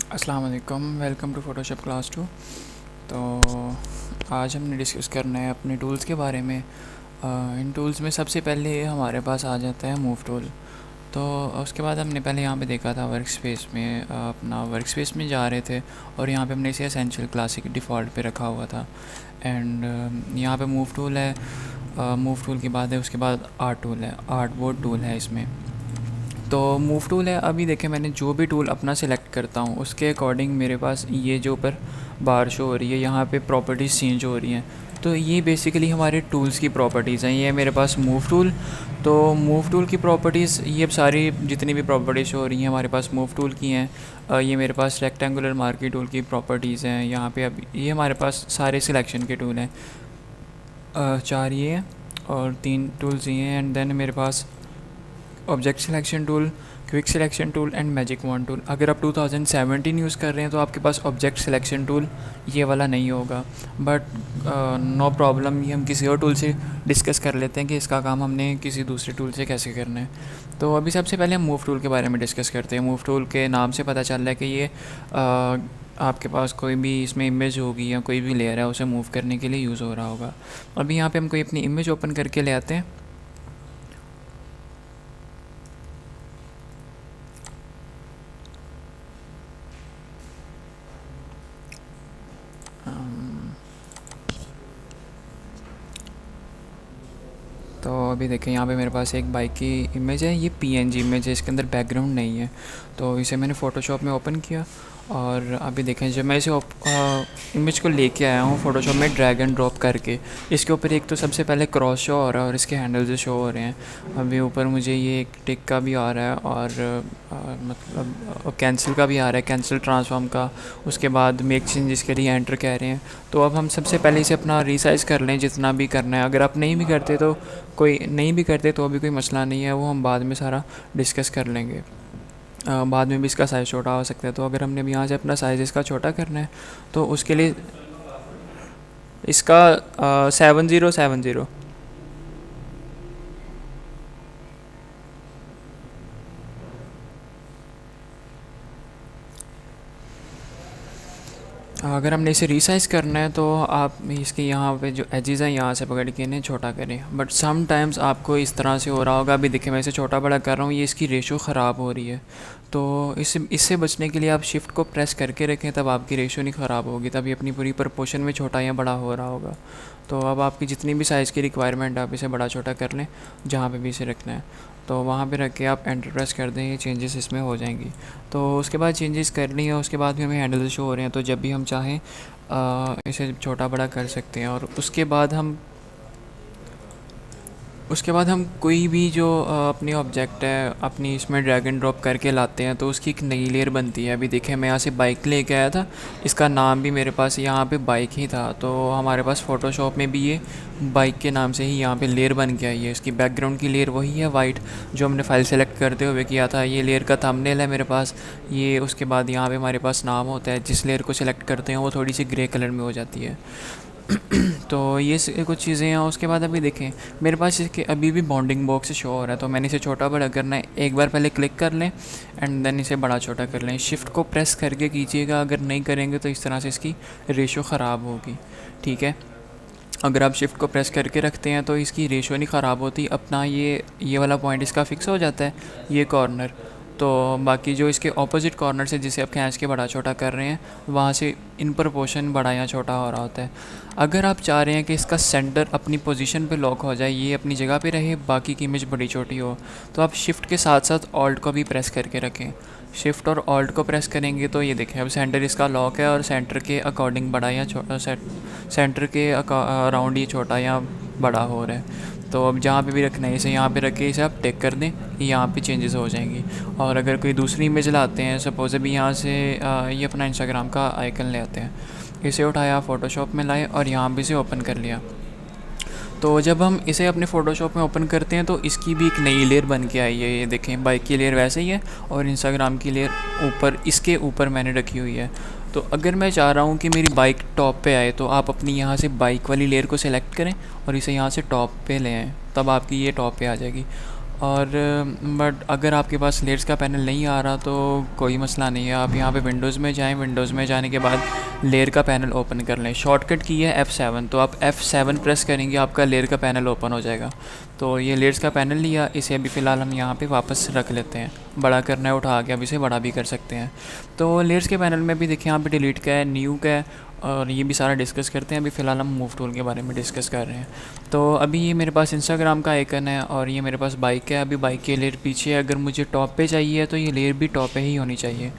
अस्सलाम वालेकुम, welcome to Photoshop class 2। तो आज हमने डिस्कस करना है अपने टूल्स के बारे में। इन टूल्स में सबसे पहले हमारे पास आ जाता है मूव टूल। तो उसके बाद हमने पहले यहाँ पे देखा था वर्क स्पेस में, अपना वर्क स्पेस में जा रहे थे और यहाँ पे हमने इसे एसेंशियल क्लासिक डिफ़ॉल्ट पे रखा हुआ था। एंड यहाँ पे मूव टूल है, मूव टूल के बाद है उसके बाद आर्ट टूल है, आर्ट बोर्ड टूल है इसमें। तो मूव टूल है, अभी देखें मैंने जो भी टूल अपना सिलेक्ट करता हूँ उसके अकॉर्डिंग मेरे पास ये जो ऊपर बार शो हो रही है, यहाँ पे प्रॉपर्टीज़ चेंज हो रही हैं। तो ये बेसिकली हमारे टूल्स की प्रॉपर्टीज़ हैं। ये है मेरे पास मूव टूल। तो मूव टूल की प्रॉपर्टीज़, ये अब सारी जितनी भी प्रॉपर्टीज़ हो रही हैं हमारे पास मूव टूल की हैं। ये मेरे पास रेक्टेंगुलर मार्की टूल की प्रॉपर्टीज़ हैं यहाँ पे। अब ये हमारे पास सारे सिलेक्शन के टूल हैं। चार ये हैं और तीन टूल्स ये हैं। एंड देन मेरे पास object selection tool, quick selection tool and magic wand tool. अगर आप 2017 यूज़ कर रहे हैं तो आपके पास ऑब्जेक्ट सिलेक्शन टूल ये वाला नहीं होगा, बट नो प्रॉब्लम, ये हम किसी और टूल से डिस्कस कर लेते हैं कि इसका काम हमने किसी दूसरे टूल से कैसे करना है। तो अभी सबसे पहले हम मूव टूल के बारे में डिस्कस करते हैं। मूव टूल के नाम से पता चल रहा है कि ये आपके पास कोई भी इसमें इमेज होगी या कोई भी लेयर है उसे मूव करने के लिए यूज़ हो रहा होगा। अभी यहाँ पे हम कोई अपनी इमेज ओपन करके ले आते हैं। तो अभी देखें यहाँ पे मेरे पास एक बाइक की इमेज है, ये पीएनजी इमेज है, इसके अंदर बैकग्राउंड नहीं है। तो इसे मैंने फ़ोटोशॉप में ओपन किया और अभी देखें जब मैं इसे इमेज को लेके आया हूँ फ़ोटोशॉप में ड्रैग एंड ड्रॉप करके, इसके ऊपर एक तो सबसे पहले क्रॉस शो हो रहा है और इसके हैंडल्स शो हो रहे हैं। अभी ऊपर मुझे ये एक टिक का भी आ रहा है और मतलब कैंसिल का भी आ रहा है, कैंसिल ट्रांसफॉर्म का। उसके बाद मेक चेंजेस के लिए एंटर कह रहे हैं। तो अब हम सबसे पहले इसे अपना रीसाइज़ कर लें जितना भी करना है। अगर आप नहीं भी करते तो अभी कोई मसला नहीं है, वो हम बाद में सारा डिस्कस कर लेंगे। बाद में भी इसका साइज़ छोटा हो सकता है। तो अगर हमने अब यहाँ से अपना साइज़ इसका छोटा करना है तो उसके लिए इसका 7070। अगर हमने इसे रीसाइज़ करना है तो आप इसके यहाँ पे जो एजेस हैं यहाँ से पकड़ के इन्हें छोटा करें। बट सम टाइम्स आपको इस तरह से हो रहा होगा, अभी देखिए मैं इसे छोटा बड़ा कर रहा हूँ, ये इसकी रेशो ख़राब हो रही है। तो इससे बचने के लिए आप शिफ्ट को प्रेस करके रखें, तब आपकी रेशो नहीं ख़राब होगी, तब ये अपनी पूरी प्रपोर्शन में छोटा या बड़ा हो रहा होगा। तो अब आपकी जितनी भी साइज़ की रिक्वायरमेंट है आप इसे बड़ा छोटा कर लें जहाँ पे भी इसे रखना है। तो वहाँ पे रख के आप एंटर प्रेस कर दें, ये चेंजेस इसमें हो जाएंगी। तो उसके बाद चेंजेस कर ली है, उसके बाद भी हमें हैंडल शो हो रहे हैं, तो जब भी हम चाहें इसे छोटा बड़ा कर सकते हैं। और उसके बाद हम कोई भी जो अपनी ऑब्जेक्ट है अपनी इसमें ड्रैग एंड ड्रॉप करके लाते हैं तो उसकी एक नई लेयर बनती है। अभी देखें मैं यहाँ से बाइक लेके आया था, इसका नाम भी मेरे पास यहाँ पे बाइक ही था। तो हमारे पास फ़ोटोशॉप में भी ये बाइक के नाम से ही यहाँ पे लेयर बन के आई है। इसकी बैकग्राउंड की लेयर वही है वाइट, जो हमने फ़ाइल सेलेक्ट करते हुए किया था। ये लेयर का थंबनेल है मेरे पास ये। उसके बाद यहाँ पे हमारे पास नाम होता है, जिस लेयर को सिलेक्ट करते हैं वो थोड़ी सी ग्रे कलर में हो जाती है। तो ये कुछ चीज़ें हैं। उसके बाद अभी देखें मेरे पास इसके अभी भी बाउंडिंग बॉक्स शो हो रहा है, तो मैंने इसे छोटा बड़ा करना है। एक बार पहले क्लिक कर लें एंड देन इसे बड़ा छोटा कर लें। शिफ्ट को प्रेस करके कीजिएगा, अगर नहीं करेंगे तो इस तरह से इसकी रेशो ख़राब होगी। ठीक है, अगर आप शिफ्ट को प्रेस करके रखते हैं तो इसकी रेशो नहीं ख़राब होती, अपना ये वाला पॉइंट इसका फ़िक्स हो जाता है, ये कॉर्नर। तो बाकी जो इसके ऑपोजिट कॉर्नर से जिसे आप खींच के बड़ा छोटा कर रहे हैं वहाँ से इन प्रोपोर्शन बड़ा या छोटा हो रहा होता है। अगर आप चाह रहे हैं कि इसका सेंटर अपनी पोजीशन पे लॉक हो जाए, ये अपनी जगह पे रहे, बाकी की इमेज बड़ी छोटी हो, तो आप शिफ्ट के साथ साथ ऑल्ट को भी प्रेस करके रखें। शिफ्ट और ऑल्ट को प्रेस करेंगे तो ये देखें अब सेंटर इसका लॉक है और सेंटर के अकॉर्डिंग बड़ा या छोटा, सेंटर के अराउंड ये छोटा या बड़ा हो रहा है। तो अब जहाँ पे भी रखना है इसे यहाँ पे रख के इसे आप टिक कर दें, यहाँ पे चेंजेस हो जाएंगी। और अगर कोई दूसरी इमेज लाते हैं, सपोज अभी यहाँ से ये अपना इंस्टाग्राम का आइकन ले आते हैं, इसे उठाया फ़ोटोशॉप में लाए और यहाँ पे इसे ओपन कर लिया। तो जब हम इसे अपने फ़ोटोशॉप में ओपन करते हैं तो इसकी भी एक नई लेयर बन के आई है। ये देखें बाइक की लेयर वैसे ही है और इंस्टाग्राम की लेयर ऊपर, इसके ऊपर मैंने रखी हुई है। तो अगर मैं चाह रहा हूँ कि मेरी बाइक टॉप पे आए तो आप अपनी यहाँ से बाइक वाली लेयर को सिलेक्ट करें और इसे यहाँ से टॉप पे ले आएँ, तब आपकी ये टॉप पे आ जाएगी। और बट अगर आपके पास लेयर्स का पैनल नहीं आ रहा तो कोई मसला नहीं है, आप यहाँ पे विंडोज़ में जाएं, विंडोज़ में जाने के बाद लेयर का पैनल ओपन कर लें। शॉर्टकट की है F7, तो आप F7 प्रेस करेंगे, आपका लेयर का पैनल ओपन हो जाएगा। तो ये लेयर्स का पैनल लिया, इसे अभी फ़िलहाल हम यहाँ पे वापस रख लेते हैं। बड़ा करना है उठा के, अब इसे बड़ा भी कर सकते हैं। तो लेयर्स के पैनल में भी देखिए यहाँ पे डिलीट का है, न्यू का है, और ये भी सारा डिस्कस करते हैं। अभी फ़िलहाल हम मूव टूल के बारे में डिस्कस कर रहे हैं। तो अभी ये मेरे पास इंस्टाग्राम का आइकन है और ये मेरे पास बाइक है। अभी बाइक की लेयर पीछे है, अगर मुझे टॉप पे चाहिए तो ये लेयर भी टॉप पे ही होनी चाहिए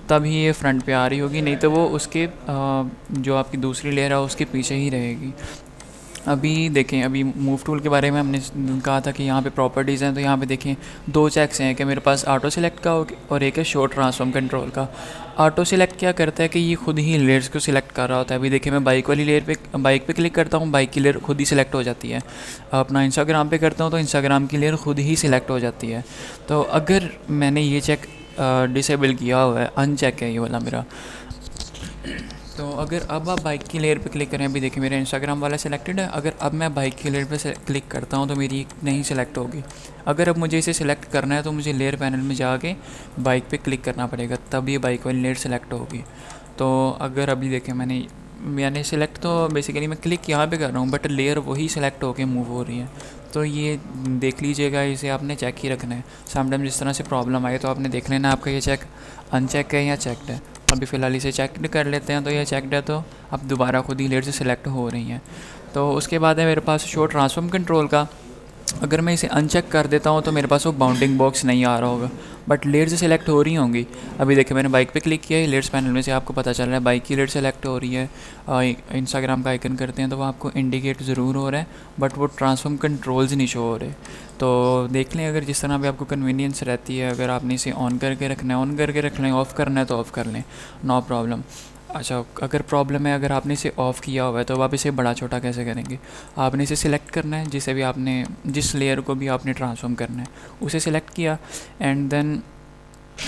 तभी ये फ्रंट पे आ रही होगी, नहीं तो वो उसके जो आपकी दूसरी लेयर है उसके पीछे ही रहेगी। अभी देखें, अभी मूव टूल के बारे में हमने कहा था कि यहाँ पे प्रॉपर्टीज़ हैं, तो यहाँ पे देखें दो चेक्स हैं कि मेरे पास ऑटो सेलेक्ट का और एक है शो ट्रांसफॉर्म कंट्रोल का। ऑटो सेलेक्ट क्या करता है कि ये खुद ही लेयर्स को सिलेक्ट कर रहा होता है। अभी देखिए मैं बाइक वाली लेयर पे बाइक पे क्लिक करता हूँ, बाइक की लेयर खुद ही सिलेक्ट हो जाती है। अपना इंस्टाग्राम पे करता हूँ तो इंस्टाग्राम की लेयर खुद ही सिलेक्ट हो जाती है। तो अगर मैंने ये चेक डिसेबल किया हुआ है, अनचेक है ये वाला मेरा, तो अगर अब आप बाइक की लेयर पे क्लिक करें, अभी देखिए मेरा इंस्टाग्राम वाला सिलेक्टेड है, अगर अब मैं बाइक की लेयर पे क्लिक करता हूँ तो मेरी नहीं सिलेक्ट होगी। अगर अब मुझे इसे सिलेक्ट करना है तो मुझे लेयर पैनल में जाके बाइक पे क्लिक करना पड़ेगा, तब ये बाइक वाली लेयर सिलेक्ट होगी। तो अगर अभी देखें मैंने सिलेक्ट तो बेसिकली मैं क्लिक यहाँ पे कर रहा हूँ, बट लेयर वही सिलेक्ट होके मूव हो रही है। तो ये देख लीजिएगा, इसे आपने चेक ही रखना है। समटाइम जिस तरह से प्रॉब्लम आए तो आपने देख लेना आपका ये चेक अनचेक है या चेकड है। अभी फ़िलहाल इसे चेक कर लेते हैं, तो ये चेकड है, तो अब दोबारा खुद ही लेयर से सिलेक्ट हो रही हैं। तो उसके बाद है मेरे पास शो ट्रांसफॉर्म कंट्रोल का। अगर मैं इसे अनचेक कर देता हूँ तो मेरे पास वो बाउंडिंग बॉक्स नहीं आ रहा होगा, बट लेयर से सिलेक्ट हो रही होंगी। अभी देखिए मैंने बाइक पे क्लिक किया है, लेयर्स पैनल में से आपको पता चल रहा है बाइक की लेयर सेलेक्ट हो रही है। इंस्टाग्राम का आइकन करते हैं तो वो आपको इंडिकेट ज़रूर हो रहा है, बट वो ट्रांसफॉर्म कंट्रोल्स नहीं शो हो रहे। तो देख लें, अगर जिस तरह भी आपको कन्वीनियंस रहती है, अगर आपने इसे ऑन करके रखना है ऑन करके रख लें, ऑफ़ करना है तो ऑफ़ कर लें, नो प्रॉब्लम। अच्छा, अगर प्रॉब्लम है, अगर आपने इसे ऑफ़ किया हुआ है तो आप इसे बड़ा छोटा कैसे करेंगे? आपने इसे सिलेक्ट करना है, जिसे भी आपने जिस लेयर को भी आपने ट्रांसफॉर्म करना है उसे सिलेक्ट किया, एंड देन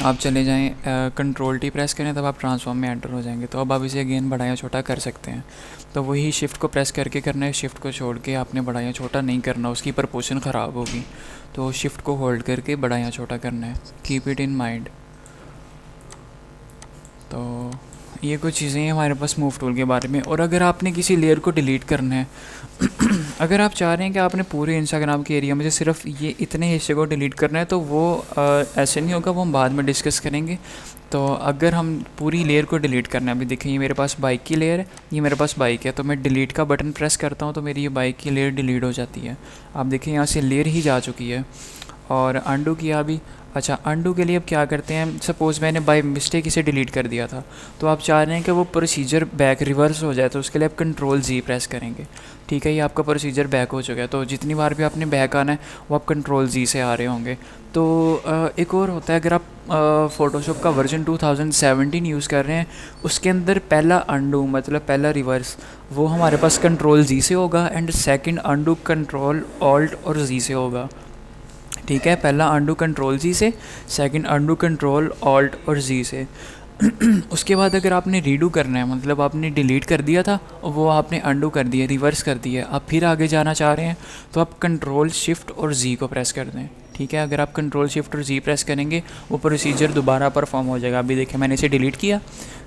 आप चले जाएं कंट्रोल टी प्रेस करें, तब आप ट्रांसफॉर्म में एंटर हो जाएंगे। तो अब आप इसे अगेन बड़ा या छोटा कर सकते हैं। तो वही शिफ्ट को प्रेस करके करना है, शिफ्ट को छोड़ के आपने बड़ा या छोटा नहीं करना, उसकी प्रपोर्शन ख़राब होगी। तो शिफ्ट को होल्ड करके बड़ा या छोटा करना है, कीप इट इन माइंड। तो ये कुछ चीज़ें हैं हमारे पास मूव टूल के बारे में। और अगर आपने किसी लेयर को डिलीट करना है अगर आप चाह रहे हैं कि आपने पूरे इंस्टाग्राम के एरिया में से सिर्फ ये इतने हिस्से को डिलीट करना है, तो वो ऐसे नहीं होगा, वो हम बाद में डिस्कस करेंगे। तो अगर हम पूरी लेयर को डिलीट करना है, अभी देखिए ये मेरे पास बाइक की लेयर है, ये मेरे पास बाइक है, तो मैं डिलीट का बटन प्रेस करता हूँ तो मेरी ये बाइक की लेयर डिलीट हो जाती है। आप देखिए यहाँ से लेयर ही जा चुकी है। और अंडू किया अभी। अच्छा, अंडू के लिए अब क्या करते हैं, सपोज़ मैंने बाय मिस्टेक इसे डिलीट कर दिया था, तो आप चाह रहे हैं कि वो प्रोसीजर बैक रिवर्स हो जाए, तो उसके लिए आप कंट्रोल जी प्रेस करेंगे। ठीक है, ये आपका प्रोसीजर बैक हो चुका है, तो जितनी बार भी आपने बैक आना है वो आप कंट्रोल जी से आ रहे होंगे। तो एक और होता है, अगर आप फ़ोटोशॉप का वर्जन 2017 यूज़ कर रहे हैं, उसके अंदर पहला अंडू मतलब पहला रिवर्स वो हमारे पास कंट्रोल जी से होगा, and second undo control alt और जी से होगा। ठीक है, पहला अंडू कंट्रोल जी से, सेकंड अंडू कंट्रोल ऑल्ट और जी से। उसके बाद अगर आपने रीडू करना है, मतलब आपने डिलीट कर दिया था और वो आपने अंडू कर दिया, रिवर्स कर दिया, आप फिर आगे जाना चाह रहे हैं, तो आप कंट्रोल शिफ्ट और जी को प्रेस कर दें। ठीक है, अगर आप कंट्रोल शिफ्ट और जी प्रेस करेंगे वो प्रोसीजर दोबारा परफॉर्म हो जाएगा। अभी देखिए मैंने इसे डिलीट किया,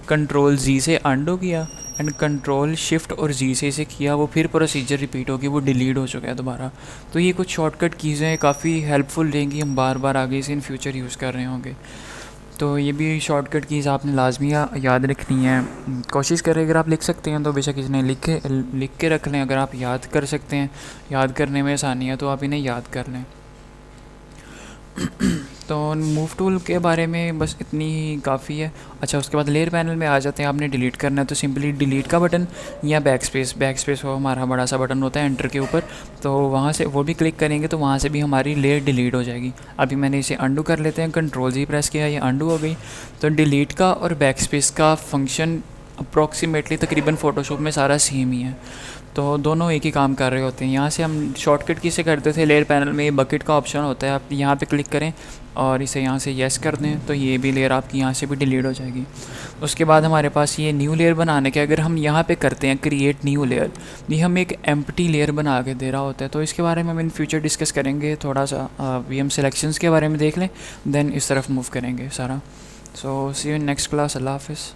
कंट्रोल जी से अंडू किया, एंड कंट्रोल शिफ्ट और जी से इसे किया, वो फिर प्रोसीजर रिपीट होगी, वो डिलीट हो चुका है दोबारा। तो ये कुछ शॉर्टकट कीज़ हैं, काफ़ी हेल्पफुल रहेंगी, हम बार बार आगे इसे इन फ्यूचर यूज़ कर रहे होंगे। तो ये भी शॉर्टकट कीज़ आपने लाजमी याद रखनी है। कोशिश करें, अगर आप लिख सकते हैं तो बेशक इसने लिख के रख लें। अगर आप याद कर सकते हैं, याद करने में आसानी है, तो आप इन्हें याद कर लें। तो मूव टूल के बारे में बस इतनी ही काफ़ी है। अच्छा, उसके बाद लेयर पैनल में आ जाते हैं। आपने डिलीट करना है तो सिंपली डिलीट का बटन या बैक स्पेस वो हमारा बड़ा सा बटन होता है एंटर के ऊपर, तो वहाँ से वो भी क्लिक करेंगे तो वहाँ से भी हमारी लेयर डिलीट हो जाएगी। अभी मैंने इसे अंडू कर लेते हैं, कंट्रोल जी प्रेस किया, ये अंडू हो गई। तो डिलीट का और बैक स्पेस का फंक्शन अप्रॉक्सीमेटली तकरीबन फ़ोटोशॉप में सारा सेम ही है, तो दोनों एक ही काम कर रहे होते हैं। यहाँ से हम शॉर्टकट किसे करते थे, लेयर पैनल में बकेट का ऑप्शन होता है, आप यहाँ पे क्लिक करें और इसे यहाँ से येस कर दें तो ये भी लेयर आपकी यहाँ से भी डिलीट हो जाएगी। उसके बाद हमारे पास ये न्यू लेयर बनाने के, अगर हम यहाँ पे करते हैं क्रिएट न्यू लेयर, ये हम एक एम्प्टी लेयर बना के दे रहा होता है। तो इसके बारे में हम इन फ्यूचर डिस्कस करेंगे, थोड़ा सा वी एम सिलेक्शंस के बारे में देख लें, देन इस तरफ मूव करेंगे सारा। सो सी यू इन नेक्स्ट क्लास। अल्लाह हाफिज़।